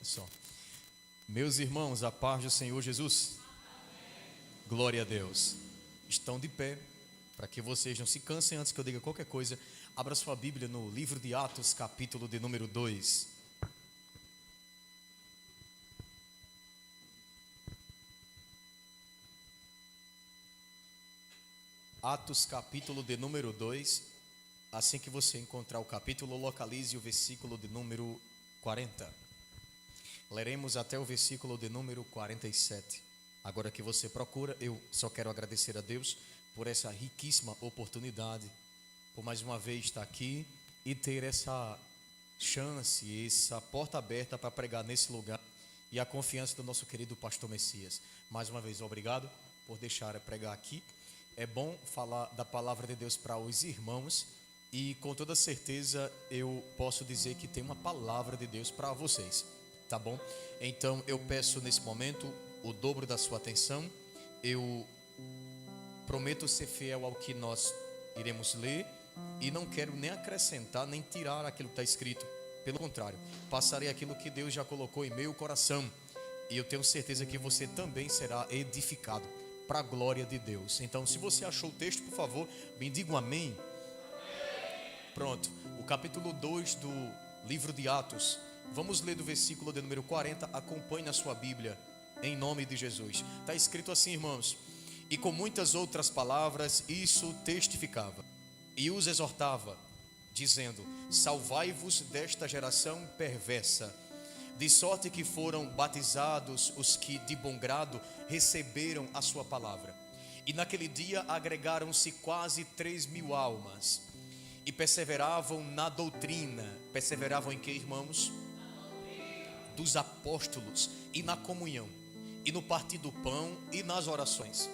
Só. Meus irmãos, a paz do Senhor Jesus. Glória a Deus. Estão de pé, para que vocês não se cansem antes que eu diga qualquer coisa. Abra sua Bíblia no livro de Atos, capítulo de número 2. Atos, capítulo de número 2. Assim que você encontrar o capítulo, localize o versículo de número 40. Leremos até o versículo de número 47. Agora que você procura, eu só quero agradecer a Deus por essa riquíssima oportunidade, por mais uma vez estar aqui e ter essa chance, essa porta aberta para pregar nesse lugar, e a confiança do nosso querido pastor Messias. Mais uma vez, obrigado por deixar eu pregar aqui. É bom falar da palavra de Deus para os irmãos, e com toda certeza eu posso dizer que tem uma palavra de Deus para vocês, tá bom? Então eu peço nesse momento o dobro da sua atenção. Eu prometo ser fiel ao que nós iremos ler, e não quero nem acrescentar nem tirar aquilo que está escrito. Pelo contrário, passarei aquilo que Deus já colocou em meu coração, e eu tenho certeza que você também será edificado para a glória de Deus. Então, se você achou o texto, por favor, me diga um amém. Pronto, o capítulo 2 do livro de Atos. Vamos ler do versículo de número 40. Acompanhe na sua Bíblia, em nome de Jesus. Está escrito assim, irmãos: e com muitas outras palavras isso testificava e os exortava, dizendo: salvai-vos desta geração perversa. De sorte que foram batizados os que de bom grado receberam a sua palavra. E naquele dia agregaram-se quase 3.000 almas. E perseveravam na doutrina. Perseveravam em que, irmãos? Dos apóstolos, e na comunhão, e no partir do pão, e nas orações.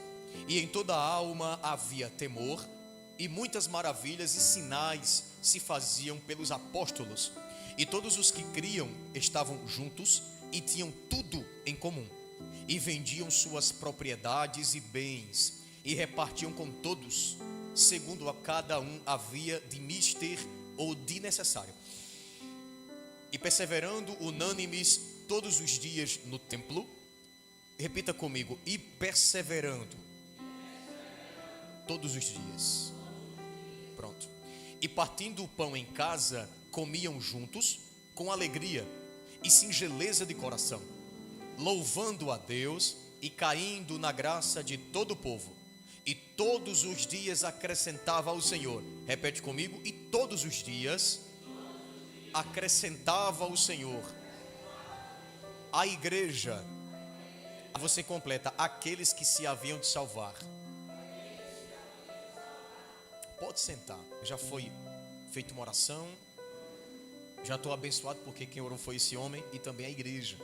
E em toda a alma havia temor, e muitas maravilhas e sinais se faziam pelos apóstolos. E todos os que criam estavam juntos e tinham tudo em comum. E vendiam suas propriedades e bens, e repartiam com todos, segundo a cada um havia de mister ou de necessário. E perseverando unânimes todos os dias no templo. Repita comigo: e perseverando todos os dias. Pronto. E partindo o pão em casa, comiam juntos com alegria e singeleza de coração, louvando a Deus e caindo na graça de todo o povo. E todos os dias acrescentava ao Senhor. Repete comigo: e todos os dias acrescentava ao Senhor a igreja. Você completa: aqueles que se haviam de salvar. Pode sentar. Já foi feita uma oração. Já estou abençoado, porque quem orou foi esse homem e também a igreja.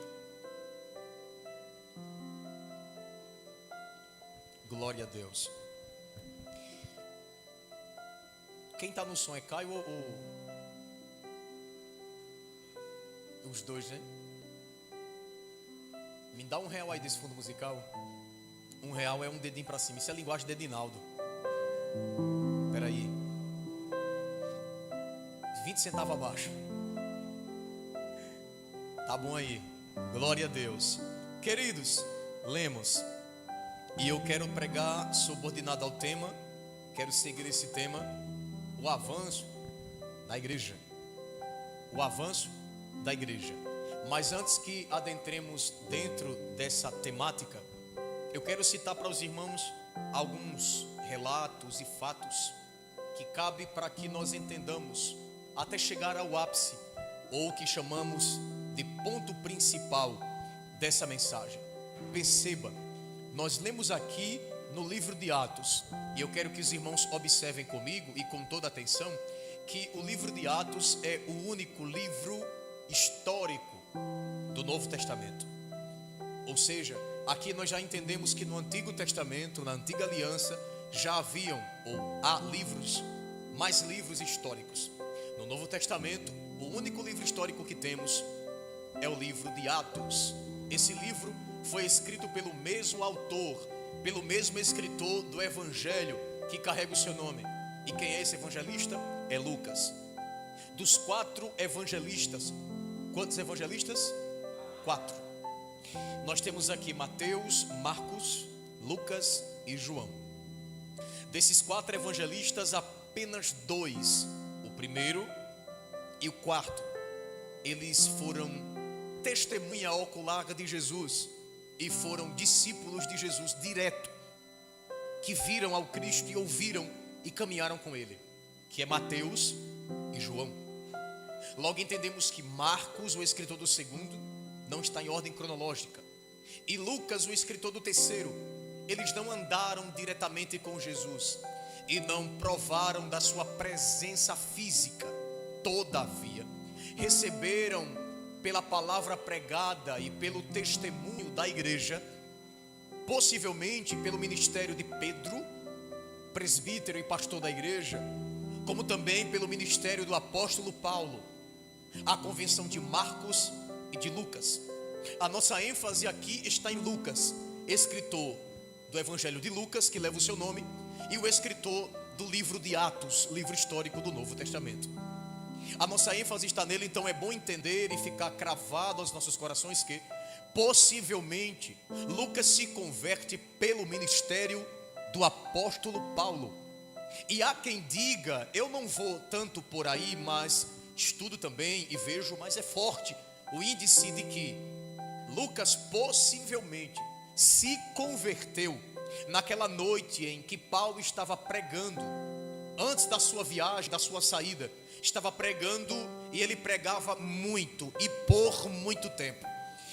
Glória a Deus. Quem está no som é Caio ou os dois, né? Me dá R$1 aí desse fundo musical. R$1 é um dedinho para cima. Isso é a linguagem de Edinaldo. Espera aí. 20 centavos abaixo. Tá bom aí. Glória a Deus. Queridos, lemos. E eu quero pregar subordinado ao tema. Quero seguir esse tema: o avanço da igreja. O avanço da igreja. Mas antes que adentremos dentro dessa temática, eu quero citar para os irmãos alguns relatos e fatos que cabe para que nós entendamos até chegar ao ápice, ou o que chamamos de ponto principal dessa mensagem. Perceba, nós lemos aqui no livro de Atos, e eu quero que os irmãos observem comigo e com toda atenção, que o livro de Atos é o único livro histórico do Novo Testamento. Ou seja, aqui nós já entendemos que no Antigo Testamento, na Antiga Aliança, já haviam ou há livros, mais livros históricos. No Novo Testamento, o único livro histórico que temos é o livro de Atos. Esse livro foi escrito pelo mesmo autor, pelo mesmo escritor do Evangelho que carrega o seu nome. E quem é esse evangelista? É Lucas. Dos 4 evangelistas, quantos evangelistas? 4. Nós temos aqui Mateus, Marcos, Lucas e João. Desses 4 evangelistas, apenas 2, o primeiro e o quarto, eles foram testemunha ocular de Jesus e foram discípulos de Jesus direto, que viram ao Cristo e ouviram e caminharam com ele, que é Mateus e João. Logo entendemos que Marcos, o escritor do segundo, não está em ordem cronológica, e Lucas, o escritor do terceiro, eles não andaram diretamente com Jesus e não provaram da sua presença física. Todavia, receberam pela palavra pregada e pelo testemunho da igreja, possivelmente pelo ministério de Pedro, presbítero e pastor da igreja, como também pelo ministério do apóstolo Paulo, a convenção de Marcos e de Lucas. A nossa ênfase aqui está em Lucas, escritor do Evangelho de Lucas, que leva o seu nome, e o escritor do livro de Atos, livro histórico do Novo Testamento. A nossa ênfase está nele, então é bom entender e ficar cravado aos nossos corações que, possivelmente, Lucas se converte pelo ministério do apóstolo Paulo. E há quem diga, eu não vou tanto por aí, mas estudo também e vejo, mas é forte o índice de que Lucas possivelmente se converteu naquela noite em que Paulo estava pregando, antes da sua viagem, da sua saída, estava pregando, e ele pregava muito e por muito tempo.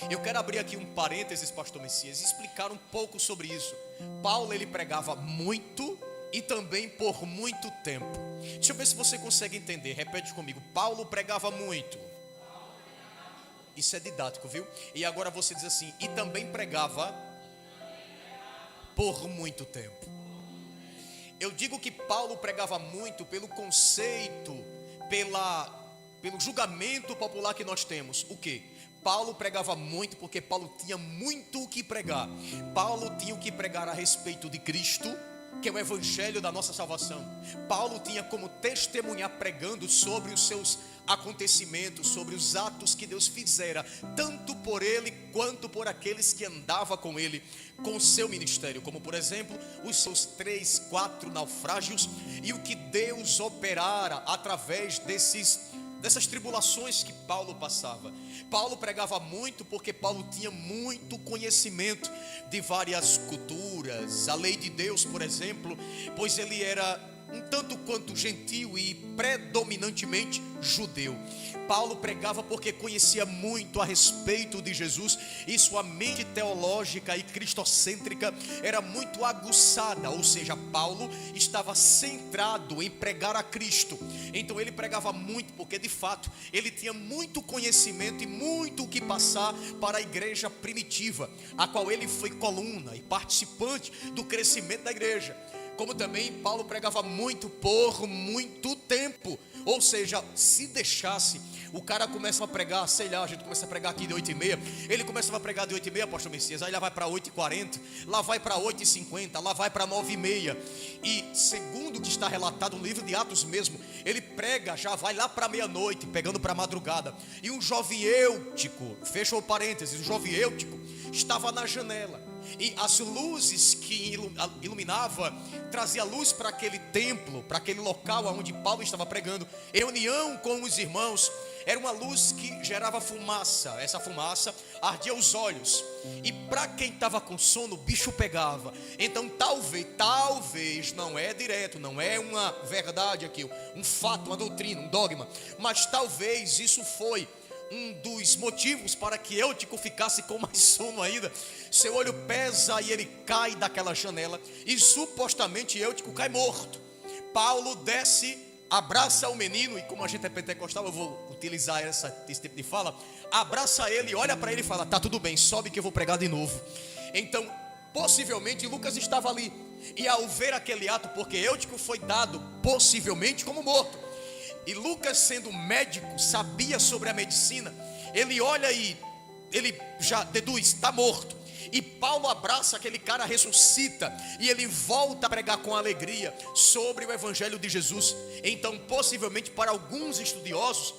Eu quero abrir aqui um parênteses, pastor Messias, e explicar um pouco sobre isso. Paulo, ele pregava muito e também por muito tempo. Deixa eu ver se você consegue entender, repete comigo. Paulo pregava muito. Isso é didático, viu? E agora você diz assim, e também pregava por muito tempo. Eu digo que Paulo pregava muito pelo conceito, pelo julgamento popular que nós temos. O quê? Paulo pregava muito porque Paulo tinha muito o que pregar. Paulo tinha o que pregar a respeito de Cristo, que é o evangelho da nossa salvação. Paulo tinha como testemunhar pregando sobre os seus acontecimentos, sobre os atos que Deus fizera, tanto por ele quanto por aqueles que andavam com ele, com o seu ministério, como por exemplo, os seus 3, 4 naufrágios e o que Deus operara através dessas tribulações que Paulo passava. Paulo pregava muito porque Paulo tinha muito conhecimento de várias culturas, a lei de Deus, por exemplo, pois ele era um tanto quanto gentil e predominantemente judeu. Paulo pregava porque conhecia muito a respeito de Jesus e sua mente teológica e cristocêntrica era muito aguçada, ou seja, Paulo estava centrado em pregar a Cristo. Então ele pregava muito porque de fato ele tinha muito conhecimento e muito o que passar para a igreja primitiva, a qual ele foi coluna e participante do crescimento da igreja. Como também Paulo pregava muito por muito tempo. Ou seja, se deixasse, o cara começa a pregar, sei lá, a gente começa a pregar aqui de 8h30. Ele começava a pregar de 8h30, pastor Messias, aí lá vai para 8h40, lá vai para 8h50, lá vai para 9h30. E segundo o que está relatado no livro de Atos mesmo, ele prega, já vai lá para meia-noite, pegando para a madrugada. E um jovem Eutico, fecha o parênteses, o jovem Eutico estava na janela. E as luzes que iluminava, trazia luz para aquele templo, para aquele local onde Paulo estava pregando, em união com os irmãos. Era uma luz que gerava fumaça. Essa fumaça ardia os olhos, e para quem estava com sono, o bicho pegava. Então talvez, não é direto, não é uma verdade aqui, um fato, uma doutrina, um dogma, mas talvez isso foi um dos motivos para que Eutico ficasse com mais sono ainda. Seu olho pesa e ele cai daquela janela, e supostamente Eutico cai morto. Paulo desce, abraça o menino, e como a gente é pentecostal, eu vou utilizar esse tipo de fala. Abraça ele, olha para ele e fala, tá tudo bem, sobe que eu vou pregar de novo. Então possivelmente Lucas estava ali, e ao ver aquele ato, porque Eutico foi dado possivelmente como morto, e Lucas, sendo médico, sabia sobre a medicina, ele olha e ele já deduz, está morto. E Paulo abraça aquele cara, ressuscita, e ele volta a pregar com alegria sobre o evangelho de Jesus. Então possivelmente para alguns estudiosos,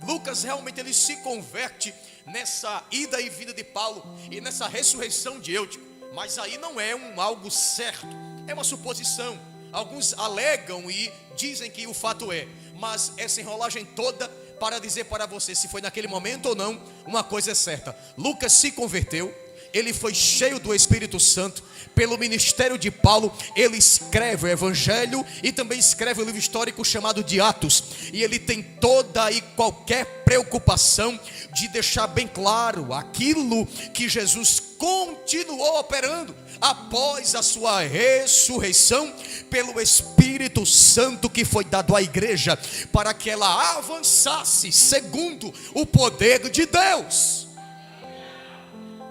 Lucas realmente ele se converte nessa ida e vinda de Paulo e nessa ressurreição de Eutico. Mas aí não é algo certo, é uma suposição. Alguns alegam e dizem que o fato é, mas essa enrolagem toda para dizer para você se foi naquele momento ou não, uma coisa é certa: Lucas se converteu, ele foi cheio do Espírito Santo. Pelo ministério de Paulo, ele escreve o Evangelho e também escreve o livro histórico chamado de Atos. E ele tem toda e qualquer preocupação de deixar bem claro aquilo que Jesus continuou operando após a sua ressurreição pelo Espírito Santo que foi dado à igreja, para que ela avançasse segundo o poder de Deus.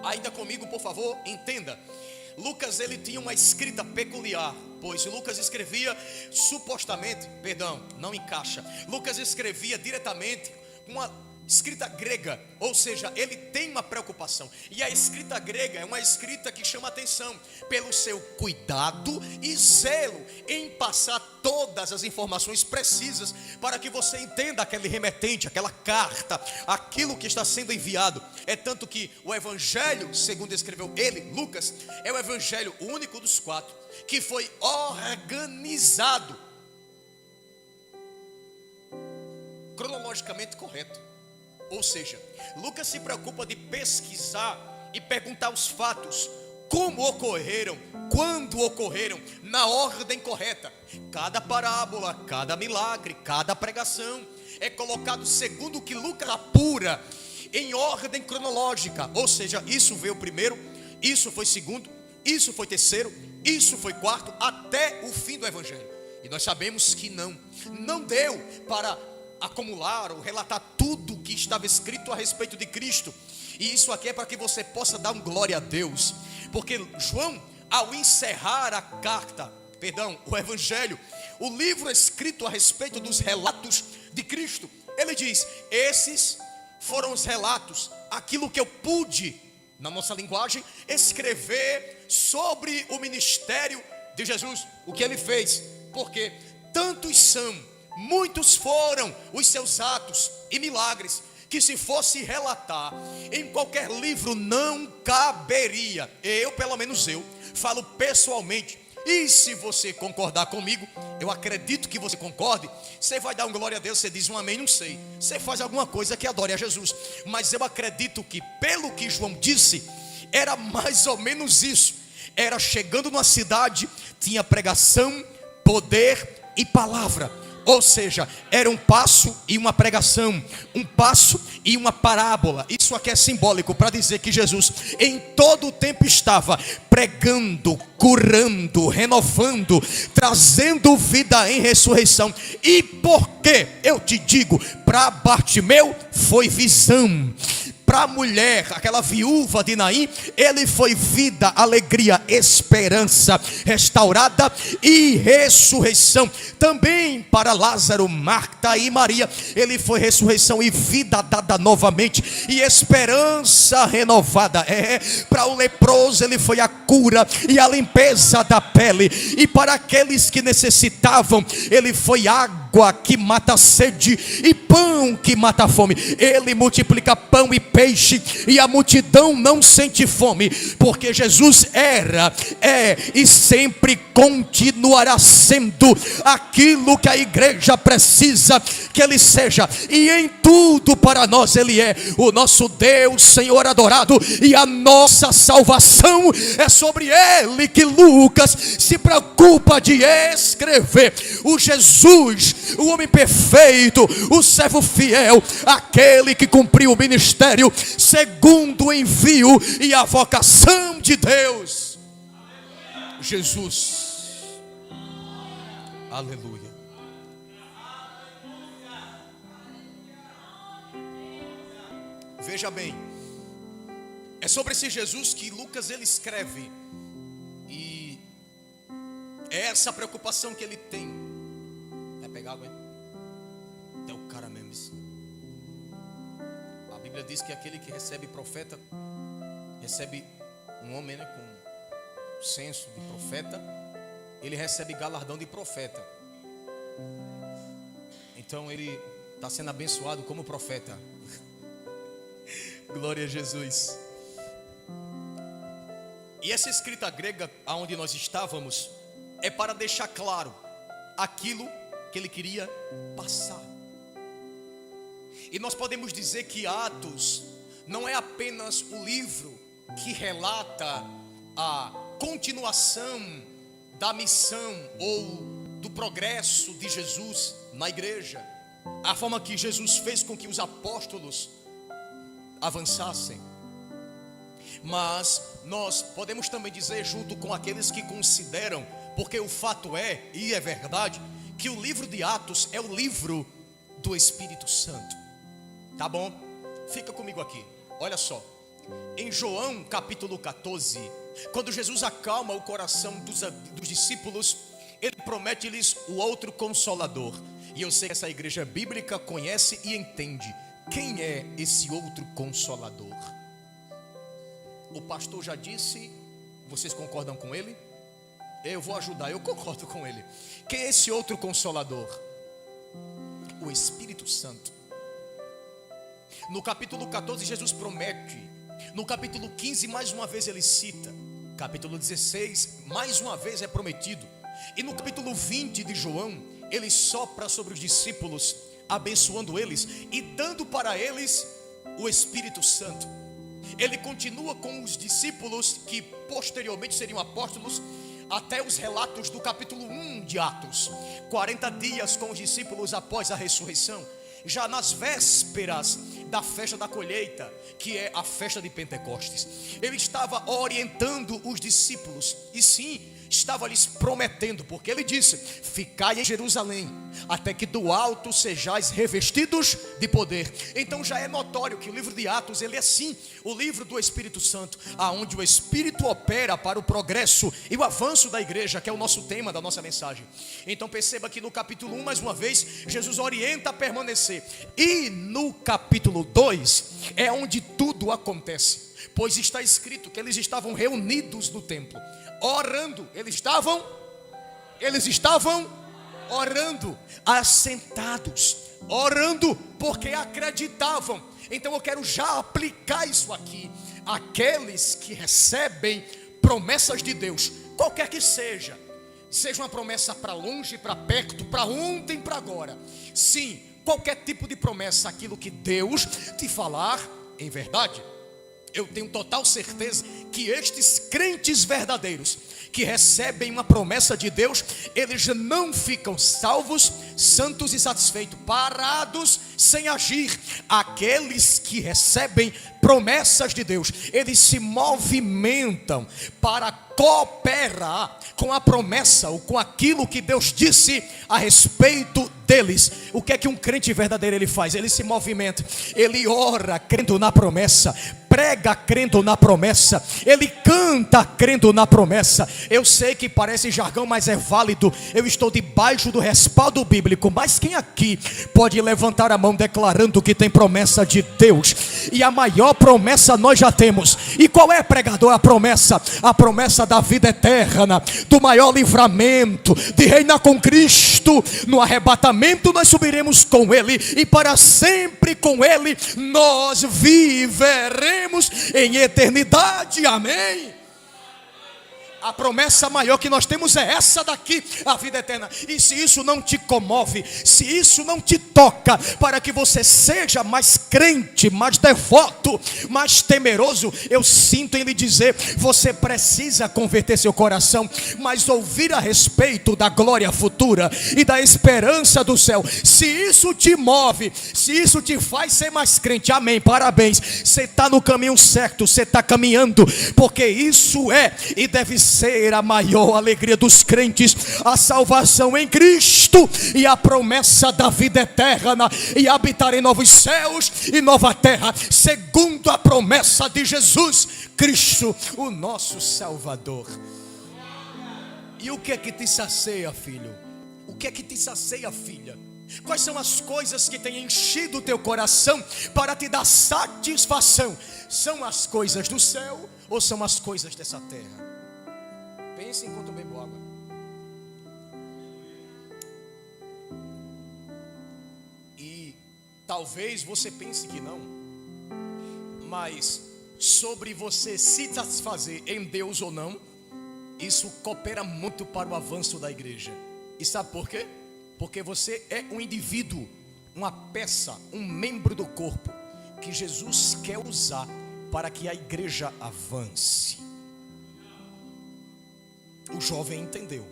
Ainda comigo, por favor, entenda. Lucas ele tinha uma escrita peculiar, pois Lucas escrevia supostamente, não encaixa. Lucas escrevia diretamente com uma escrita grega, ou seja, ele tem uma preocupação. E a escrita grega é uma escrita que chama atenção pelo seu cuidado e zelo em passar todas as informações precisas para que você entenda aquele remetente, aquela carta, aquilo que está sendo enviado. É tanto que o evangelho, segundo escreveu ele, Lucas, é o evangelho único dos 4 que foi organizado cronologicamente correto. Ou seja, Lucas se preocupa de pesquisar e perguntar os fatos, como ocorreram, quando ocorreram, na ordem correta. Cada parábola, cada milagre, cada pregação é colocado segundo o que Lucas apura, em ordem cronológica. Ou seja, isso veio primeiro, isso foi segundo, isso foi terceiro, isso foi quarto, até o fim do evangelho. E nós sabemos que não deu para acumular ou relatar tudo que estava escrito a respeito de Cristo. E isso aqui é para que você possa dar glória a Deus, porque João, ao encerrar a carta, o evangelho, o livro escrito a respeito dos relatos de Cristo, ele diz: esses foram os relatos, aquilo que eu pude, na nossa linguagem, escrever sobre o ministério de Jesus, o que ele fez, porque tantos são, muitos foram os seus atos e milagres, que se fosse relatar em qualquer livro não caberia. Pelo menos eu falo pessoalmente, e se você concordar comigo, eu acredito que você concorde, você vai dar um glória a Deus, você diz um amém, não sei, você faz alguma coisa que adore a Jesus, mas eu acredito que pelo que João disse, era mais ou menos isso. Era chegando numa cidade, tinha pregação, poder e palavra. Ou seja, era um passo e uma pregação, um passo e uma parábola. Isso aqui é simbólico para dizer que Jesus em todo o tempo estava pregando, curando, renovando, trazendo vida em ressurreição. E por que eu te digo, para Bartimeu foi visão, para a mulher, aquela viúva de Naim, ele foi vida, alegria, esperança restaurada e ressurreição. Também para Lázaro, Marta e Maria, ele foi ressurreição e vida dada novamente e esperança renovada. Para o leproso ele foi a cura e a limpeza da pele, e para aqueles que necessitavam ele foi água que mata a sede e pão que mata a fome. Ele multiplica pão e peixe, e a multidão não sente fome, porque Jesus era, é e sempre continuará sendo aquilo que a igreja precisa que ele seja, e em tudo para nós ele é o nosso Deus, Senhor adorado, e a nossa salvação é sobre ele que Lucas se preocupa de escrever. O Jesus, o homem perfeito, o servo fiel, aquele que cumpriu o ministério segundo o envio e a vocação de Deus. Jesus. Aleluia. Veja bem, é sobre esse Jesus que Lucas ele escreve, e é essa preocupação que ele tem. Vai pegar água, hein? É o cara mesmo isso. A Bíblia diz que aquele que recebe profeta, recebe um homem, né, com senso de profeta, ele recebe galardão de profeta. Então ele Está sendo abençoado como profeta. Glória a Jesus. E essa escrita grega aonde nós estávamos é para deixar claro aquilo que ele queria passar. E nós podemos dizer que Atos não é apenas o livro que relata a continuação da missão ou do progresso de Jesus na igreja, a forma que Jesus fez com que os apóstolos avançassem, mas nós podemos também dizer, junto com aqueles que consideram, porque o fato é, e é verdade, que o livro de Atos é o livro do Espírito Santo. Tá bom? Fica comigo aqui, olha só. Em João capítulo 14, quando Jesus acalma o coração dos discípulos, ele promete-lhes o outro consolador. E eu sei que essa igreja bíblica conhece e entende quem é esse outro consolador. O pastor já disse, vocês concordam com ele? Eu vou ajudar, eu concordo com ele. Quem é esse outro consolador? O Espírito Santo. No capítulo 14 Jesus promete. No capítulo 15 mais uma vez ele cita. Capítulo 16 mais uma vez é prometido. E no capítulo 20 de João ele sopra sobre os discípulos, abençoando eles e dando para eles o Espírito Santo. Ele continua com os discípulos que posteriormente seriam apóstolos, até os relatos do capítulo 1 de Atos. 40 dias com os discípulos após a ressurreição, já nas vésperas da festa da colheita, que é a festa de Pentecostes. Ele estava orientando os discípulos, e sim, estava lhes prometendo, porque ele disse: ficai em Jerusalém, até que do alto sejais revestidos de poder. Então já é notório que o livro de Atos, ele é sim o livro do Espírito Santo, aonde o Espírito opera para o progresso e o avanço da igreja, que é o nosso tema da nossa mensagem. Então perceba que no capítulo 1, mais uma vez, Jesus orienta a permanecer. E no capítulo 2 é onde tudo acontece, pois está escrito que eles estavam reunidos no templo, orando. Eles estavam orando, assentados, orando, porque acreditavam. Então eu quero já aplicar isso aqui. Aqueles que recebem promessas de Deus, qualquer que seja uma promessa para longe, para perto, para ontem, para agora, sim, qualquer tipo de promessa, aquilo que Deus te falar em verdade, eu tenho total certeza que estes crentes verdadeiros que recebem uma promessa de Deus, eles não ficam salvos, santos e satisfeitos, parados sem agir. Aqueles que recebem promessas de Deus, eles se movimentam para cooperar com a promessa ou com aquilo que Deus disse a respeito deles. O que é que um crente verdadeiro ele faz? Ele se movimenta, ele ora crendo na promessa, prega crendo na promessa, ele canta crendo na promessa. Eu sei que parece jargão, mas é válido. Eu estou debaixo do respaldo bíblico. Mas quem aqui pode levantar a mão declarando que tem promessa de Deus? E a maior promessa nós já temos. E qual é, pregador, a promessa? A promessa da vida eterna, do maior livramento, de reinar com Cristo. No arrebatamento nós subiremos com Ele, e para sempre com Ele nós viveremos em eternidade. Amém? A promessa maior que nós temos é essa daqui, a vida eterna. E se isso não te comove, se isso não te toca, para que você seja mais crente, mais devoto, mais temeroso, eu sinto em lhe dizer, você precisa converter seu coração, mas ouvir a respeito da glória futura e da esperança do céu. Se isso te move, se isso te faz ser mais crente, amém, parabéns, você está no caminho certo, você está caminhando, porque isso é e deve ser a maior alegria dos crentes, a salvação em Cristo e a promessa da vida eterna, e habitar em novos céus e nova terra, segundo a promessa de Jesus Cristo, o nosso Salvador. E o que é que te sacia, filho? O que é que te sacia, filha? Quais são as coisas que têm enchido o teu coração para te dar satisfação? São as coisas do céu ou são as coisas dessa terra? Pense enquanto eu bebo água. E Talvez você pense que não, mas sobre você se satisfazer em Deus ou não, isso coopera muito para o avanço da igreja. E sabe por quê? Porque você é um indivíduo, uma peça, um membro do corpo que Jesus quer usar para que a igreja avance. O jovem entendeu.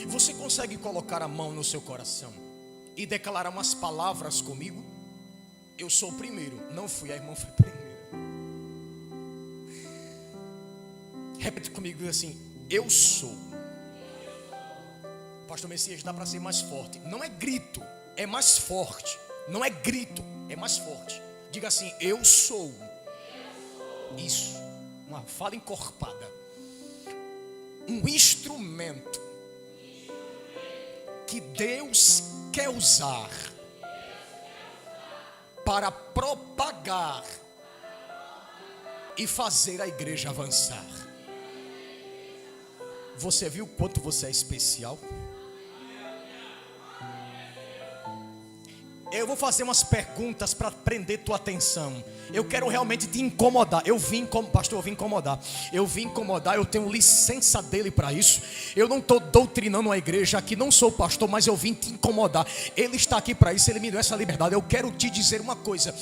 Você consegue colocar a mão no seu coração e declarar umas palavras comigo? Eu sou o primeiro. Não fui, a irmã foi a primeira. Repete comigo assim: eu sou. Pastor Messias, dá para ser mais forte. Não é grito, é mais forte. Não é grito, é mais forte. Diga assim: eu sou. Isso, uma fala encorpada. Um instrumento que Deus quer usar para propagar e fazer a igreja avançar. Você viu quanto você é especial? Eu vou fazer umas perguntas para prender tua atenção. Eu quero realmente te incomodar. Pastor, eu vim incomodar. Eu tenho licença dele para isso. Eu não estou doutrinando a igreja aqui, não sou pastor, mas eu vim te incomodar. Ele está aqui para isso, ele me deu essa liberdade. Eu quero te dizer uma coisa: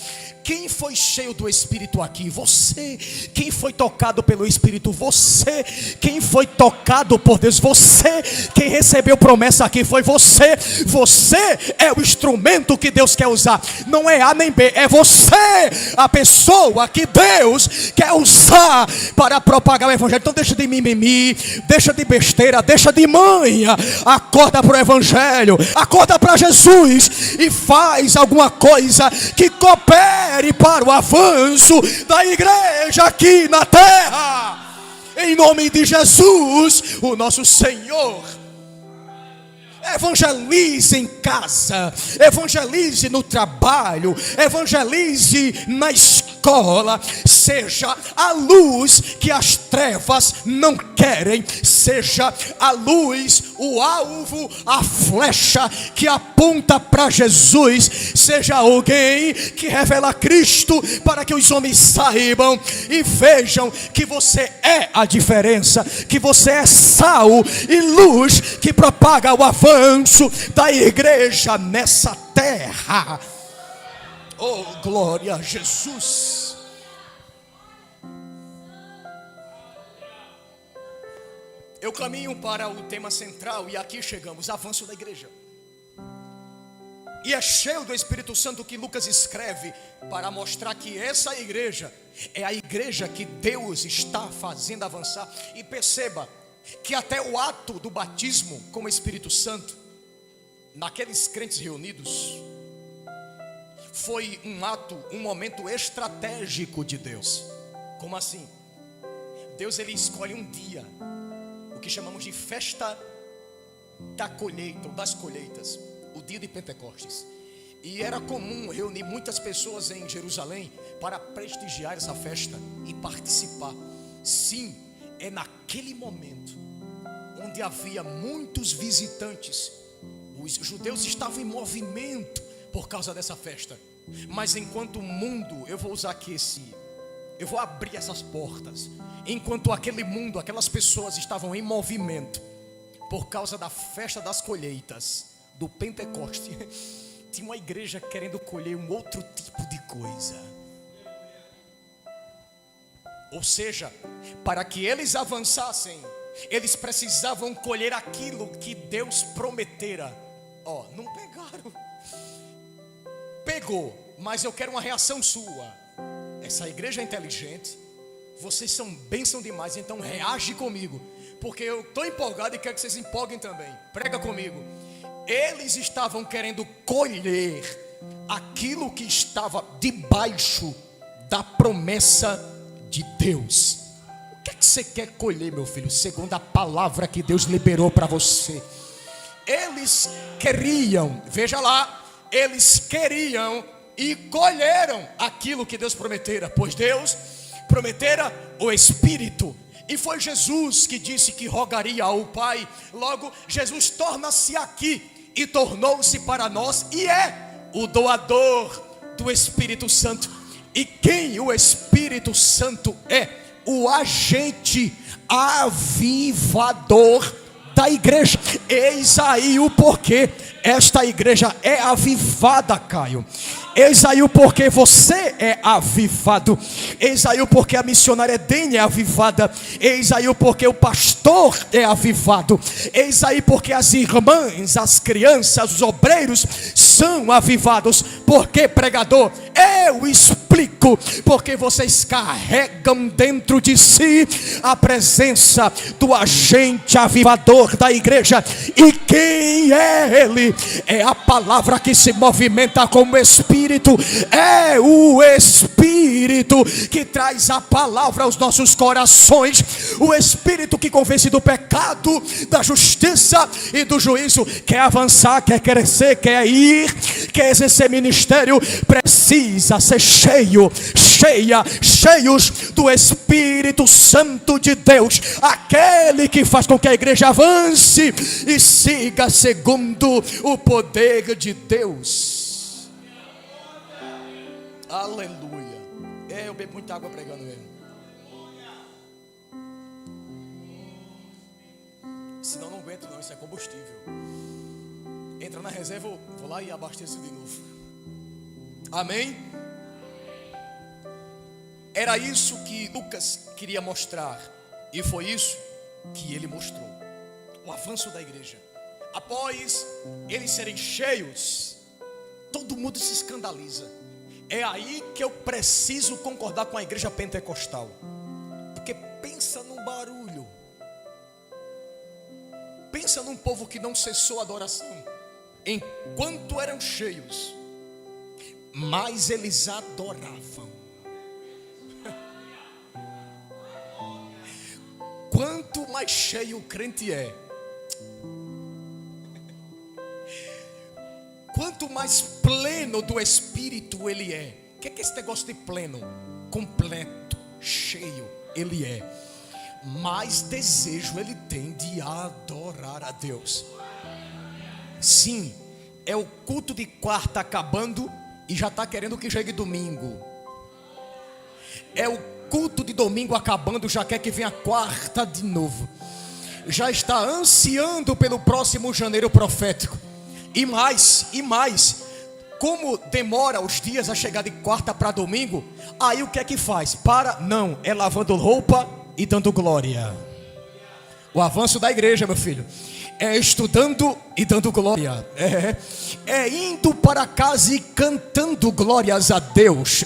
quem foi cheio do Espírito aqui? Você. Quem foi tocado pelo Espírito? Você. Quem foi tocado por Deus? Você. Quem recebeu promessa aqui foi você. Você é o instrumento que Deus quer usar. Não é A nem B, é você, a pessoa que Deus quer usar para propagar o evangelho. Então deixa de mimimi, deixa de besteira, deixa de manha. Acorda para o evangelho, acorda para Jesus e faz alguma coisa que coopere para o avanço da igreja aqui na terra. Em nome de Jesus, o nosso Senhor. Evangelize em casa, evangelize no trabalho, evangelize na escola. Seja a luz que as trevas não querem. Seja a luz, o alvo, a flecha que aponta para Jesus. Seja alguém que revela Cristo para que os homens saibam e vejam que você é a diferença, que você é sal e luz que propaga o avanço da igreja nessa terra. Oh, glória a Jesus. Eu caminho para o tema central e aqui chegamos: avanço da igreja. E é cheio do Espírito Santo que Lucas escreve para mostrar que essa igreja é a igreja que Deus está fazendo avançar. E perceba que até o ato do batismo com o Espírito Santo, naqueles crentes reunidos, foi um ato, um momento estratégico de Deus. Como assim? Deus, ele escolhe um dia, o que chamamos de festa da colheita, ou das colheitas, o dia de Pentecostes. E era comum reunir muitas pessoas em Jerusalém para prestigiar essa festa e participar. Sim, é naquele momento onde havia muitos visitantes. Os judeus estavam em movimento por causa dessa festa. Mas enquanto o mundo, eu vou usar aqui eu vou abrir essas portas. Enquanto aquele mundo, aquelas pessoas estavam em movimento por causa da festa das colheitas, do Pentecoste, tinha uma igreja querendo colher um outro tipo de coisa. Ou seja, para que eles avançassem, eles precisavam colher aquilo que Deus prometera. Não pegaram. Pegou, mas eu quero uma reação sua. Essa igreja é inteligente. Vocês são bênção demais, então reage comigo, porque eu estou empolgado e quero que vocês empolguem também. Prega comigo. Eles estavam querendo colher aquilo que estava debaixo da promessa de Deus. O que é que você quer colher, meu filho? Segundo a palavra que Deus liberou para você. Eles queriam, veja lá, eles queriam e colheram aquilo que Deus prometera, pois Deus prometera o Espírito. E foi Jesus que disse que rogaria ao Pai. Logo, Jesus torna-se aqui e tornou-se para nós e é o doador do Espírito Santo. E quem o Espírito Santo é? O agente avivador da igreja. Eis aí o porquê esta igreja é avivada, Caio. Eis aí o porquê você é avivado. Eis aí o porquê a missionária Dene é avivada. Eis aí o porquê o pastor é avivado. Eis aí porque as irmãs, as crianças, os obreiros são avivados. Porque, pregador, eu explico. Porque vocês carregam dentro de si a presença do agente avivador da igreja. E quem é ele? É a palavra que se movimenta como Espírito. É o Espírito que traz a palavra aos nossos corações. O Espírito que convence do pecado, da justiça e do juízo. Quer avançar, quer crescer, quer ir, quer exercer ministério, precisa ser cheios do Espírito Santo de Deus. Aquele que faz com que a igreja avance e siga segundo o poder de Deus. Aleluia. Eu bebo muita água pregando mesmo. Senão não aguento não, isso é combustível. Entra na reserva, vou lá e abasteço de novo. Amém? Era isso que Lucas queria mostrar. E foi isso que ele mostrou. O avanço da igreja. Após eles serem cheios, todo mundo se escandaliza. É aí que eu preciso concordar com a igreja pentecostal. Porque pensa num barulho. Pensa num povo que não cessou a adoração. Enquanto eram cheios, mas eles adoravam. Quanto mais cheio o crente é, quanto mais pleno do Espírito ele é. O que é esse negócio de pleno? Completo, cheio ele é. Mais desejo ele tem de adorar a Deus. Sim, é o culto de quarta acabando e já está querendo que chegue domingo. É o culto de domingo acabando, já quer que venha quarta de novo. Já está ansiando pelo próximo janeiro profético. E mais, como demora os dias a chegar de quarta para domingo, aí o que é que faz? Não, é lavando roupa e dando glória. O avanço da igreja, meu filho, é estudando e dando glória. É indo para casa e cantando glórias a Deus.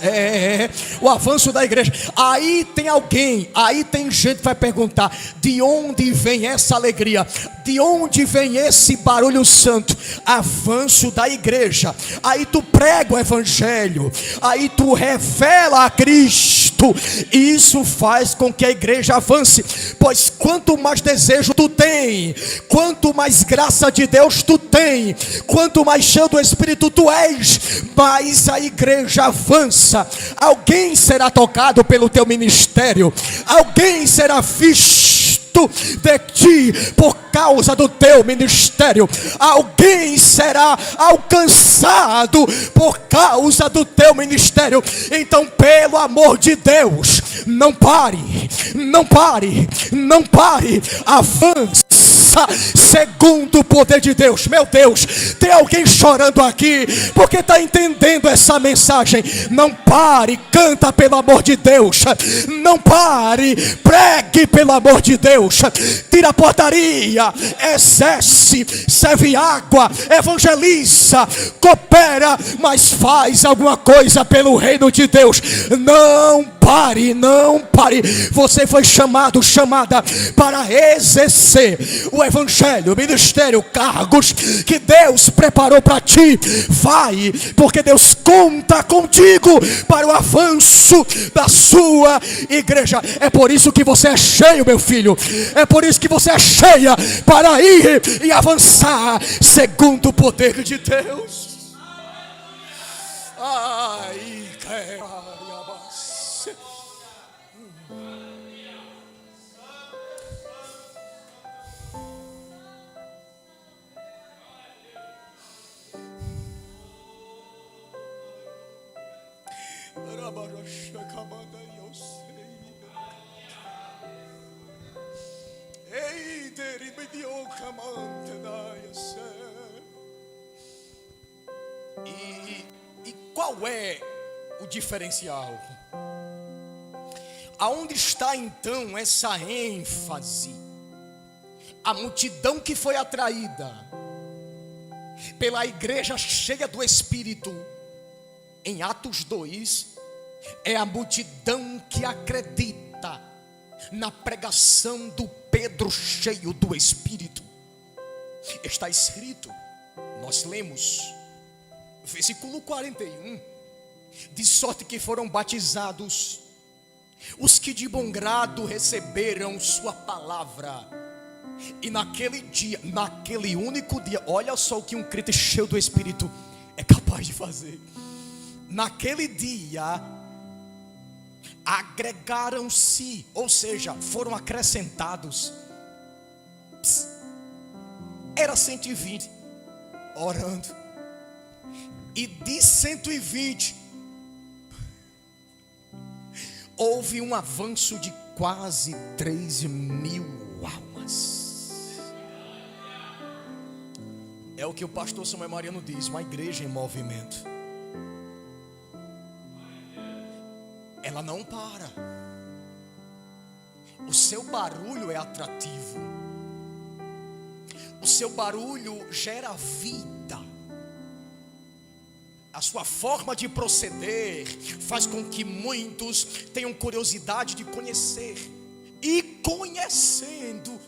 O avanço da igreja. Aí tem alguém, aí tem gente que vai perguntar: de onde vem essa alegria? De onde vem esse barulho santo? Avanço da igreja. Aí tu prega o evangelho, aí tu revela a Cristo, e isso faz com que a igreja avance. Pois quanto mais desejo tu tem, quanto mais graça de Deus tu tem, quanto mais cheio do Espírito tu és, mais a igreja avança. Alguém será tocado pelo teu ministério, alguém será visto de ti por causa do teu ministério, alguém será alcançado por causa do teu ministério. Então, pelo amor de Deus, não pare, avance segundo o poder de Deus. Meu Deus, tem alguém chorando aqui porque está entendendo essa mensagem. Não pare, canta pelo amor de Deus. Não pare, pregue pelo amor de Deus. Tira a portaria, exerce, serve água, evangeliza, coopera, mas faz alguma coisa pelo reino de Deus. Não pare. Você foi chamada para exercer o evangelho, o ministério, cargos que Deus preparou para ti. Vai, porque Deus conta contigo para o avanço da sua igreja. É por isso que você é cheio, meu filho. É por isso que você é cheia para ir e avançar segundo o poder de Deus. Ai, E qual é o diferencial? Aonde está então essa ênfase? A multidão que foi atraída pela igreja cheia do Espírito em Atos 2 é a multidão que acredita na pregação do Pedro cheio do Espírito. Está escrito, nós lemos, versículo 41, de sorte que foram batizados os que de bom grado receberam sua palavra. E naquele dia, naquele único dia, olha só o que um crente cheio do Espírito é capaz de fazer. Naquele dia, agregaram-se, ou seja, foram acrescentados. Era 120 orando. E de 120 houve um avanço de quase 3.000 almas. É o que o pastor Samuel Mariano diz, uma igreja em movimento. Ela não para. O seu barulho é atrativo. O seu barulho gera vida. A sua forma de proceder faz com que muitos tenham curiosidade de conhecer. E conhecendo,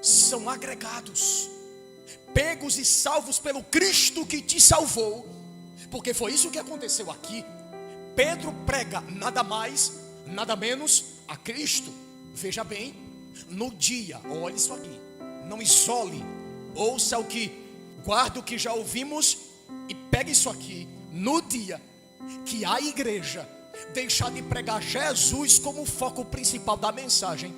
são agregados, pegos e salvos pelo Cristo que te salvou. Porque foi isso que aconteceu aqui. Pedro prega nada mais, nada menos a Cristo. Veja bem, no dia, olha isso aqui, não isole, ouça o que, guarda o que já ouvimos e pega isso aqui. No dia que a igreja deixar de pregar Jesus como foco principal da mensagem,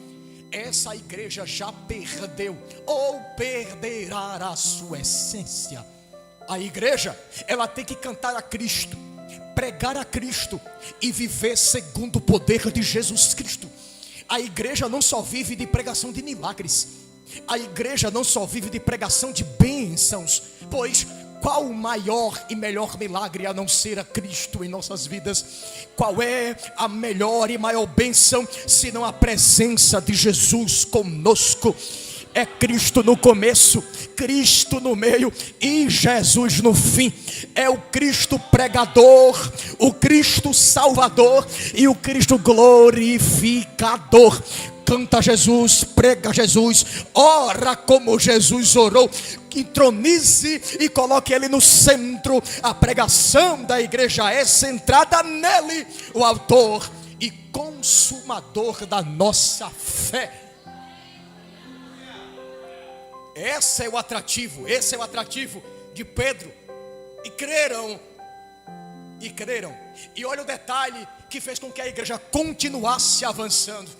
essa igreja já perdeu ou perderá a sua essência. A igreja, ela tem que cantar a Cristo, pregar a Cristo e viver segundo o poder de Jesus Cristo. A igreja não só vive de pregação de milagres, a igreja não só vive de pregação de bênçãos, pois qual o maior e melhor milagre a não ser a Cristo em nossas vidas? Qual é a melhor e maior bênção senão a presença de Jesus conosco? É Cristo no começo, Cristo no meio e Jesus no fim. É o Cristo pregador, o Cristo salvador e o Cristo glorificador. Canta Jesus, prega Jesus, ora como Jesus orou. Intronize e coloque Ele no centro. A pregação da igreja é centrada nele, o autor e consumador da nossa fé. Esse é o atrativo de Pedro. E creram. E olha o detalhe que fez com que a igreja continuasse avançando.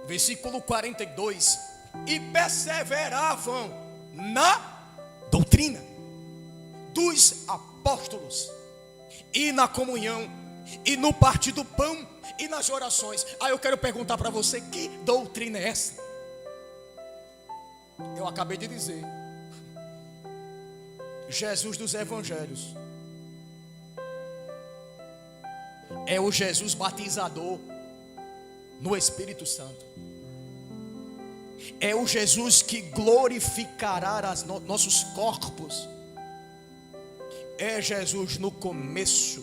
Versículo 42. E perseveravam na doutrina dos apóstolos, e na comunhão, e no partir do pão, e nas orações. Aí eu quero perguntar para você, que doutrina é essa? Eu acabei de dizer, Jesus dos evangelhos é o Jesus batizador no Espírito Santo. É o Jesus que glorificará nossos corpos. É Jesus no começo,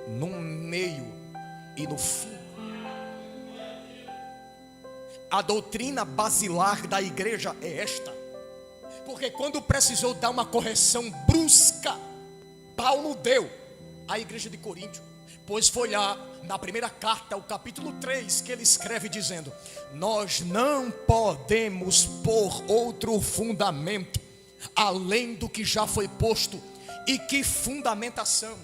no meio e no fim. A doutrina basilar da igreja é esta. Porque quando precisou dar uma correção brusca, Paulo deu à igreja de Coríntio. Pois foi lá na primeira carta, o capítulo 3, que ele escreve dizendo: nós não podemos pôr outro fundamento além do que já foi posto. E que fundamentação,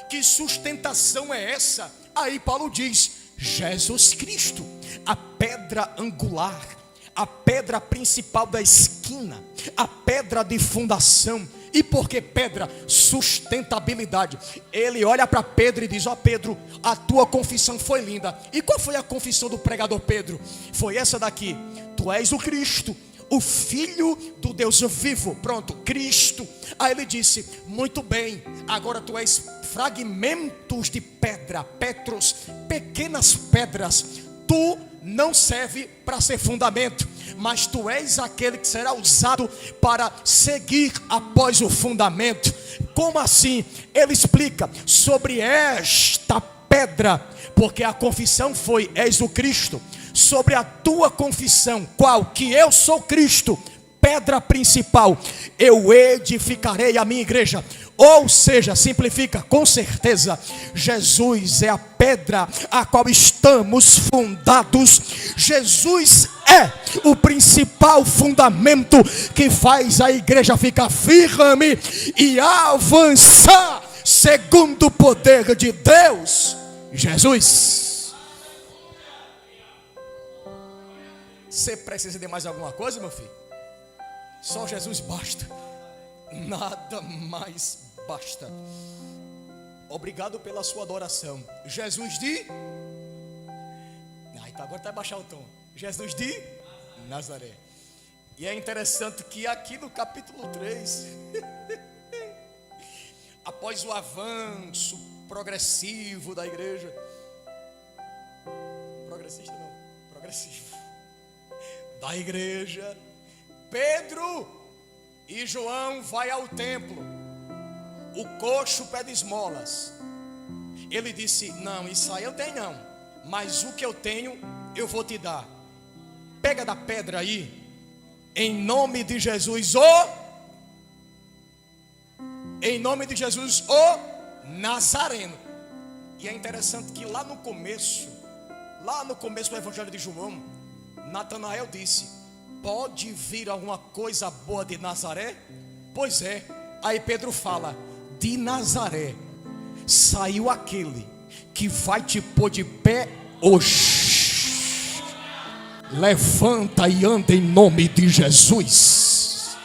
que sustentação é essa? Aí Paulo diz: Jesus Cristo, a pedra angular, a pedra principal da esquina, a pedra de fundação. E por que pedra? Sustentabilidade. Ele olha para Pedro e diz: ó Pedro, a tua confissão foi linda. E qual foi a confissão do pregador Pedro? Foi essa daqui: tu és o Cristo, o Filho do Deus vivo. Pronto, Cristo. Aí ele disse: muito bem, agora tu és fragmentos de pedra, Petros, pequenas pedras. Tu não serve para ser fundamento, mas tu és aquele que será usado para seguir após o fundamento. Como assim? Ele explica sobre esta pedra, porque a confissão foi: és o Cristo. Sobre a tua confissão, qual? Que eu sou Cristo, pedra principal, eu edificarei a minha igreja. Ou seja, simplifica, com certeza, Jesus é a pedra a qual estamos fundados. Jesus é o principal fundamento que faz a igreja ficar firme e avançar segundo o poder de Deus. Jesus. Você precisa de mais alguma coisa, meu filho? Só Jesus basta. Nada mais basta. Obrigado pela sua adoração. Jesus de... então agora vai baixar o tom. Jesus de Nazaré. E é interessante que aqui no capítulo 3, após o avanço progressivo da igreja, progressista não, progressivo, da igreja, Pedro e João vai ao templo. O coxo pede esmolas. Ele disse: não, isso aí eu tenho não, mas o que eu tenho eu vou te dar. Pega da pedra aí, em nome de Jesus, em nome de Jesus, o Nazareno. E é interessante que lá no começo do evangelho de João, Natanael disse: pode vir alguma coisa boa de Nazaré? Pois é. Aí Pedro fala: de Nazaré saiu aquele que vai te pôr de pé hoje. Levanta e anda em nome de Jesus.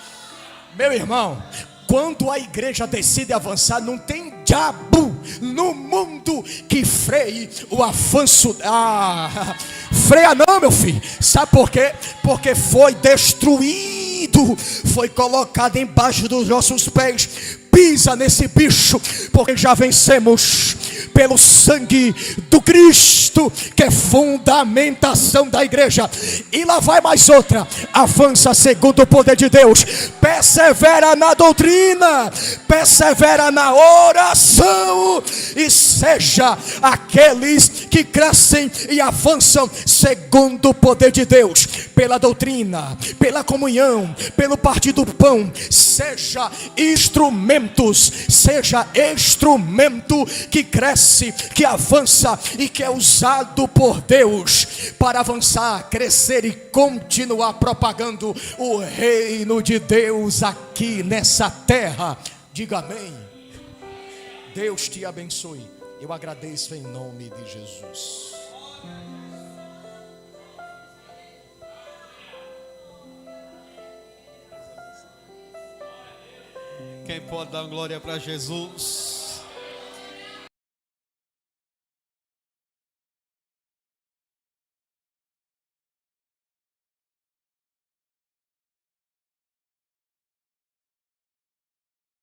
Meu irmão, quando a igreja decide avançar, não tem diabo no mundo que freie o avanço. Freia não, meu filho. Sabe por quê? Porque foi destruído, foi colocado embaixo dos nossos pés. Pisa nesse bicho, porque já vencemos pelo sangue do Cristo, que é fundamentação da igreja. E lá vai mais outra: avança segundo o poder de Deus, persevera na doutrina, persevera na oração, e seja aqueles que crescem e avançam segundo o poder de Deus, pela doutrina, pela comunhão, pelo partir do pão. Seja instrumento que cresce, que avança e que é usado por Deus para avançar, crescer e continuar propagando o reino de Deus aqui nessa terra. Diga amém. Deus te abençoe. Eu agradeço em nome de Jesus. Quem pode dar glória para Jesus?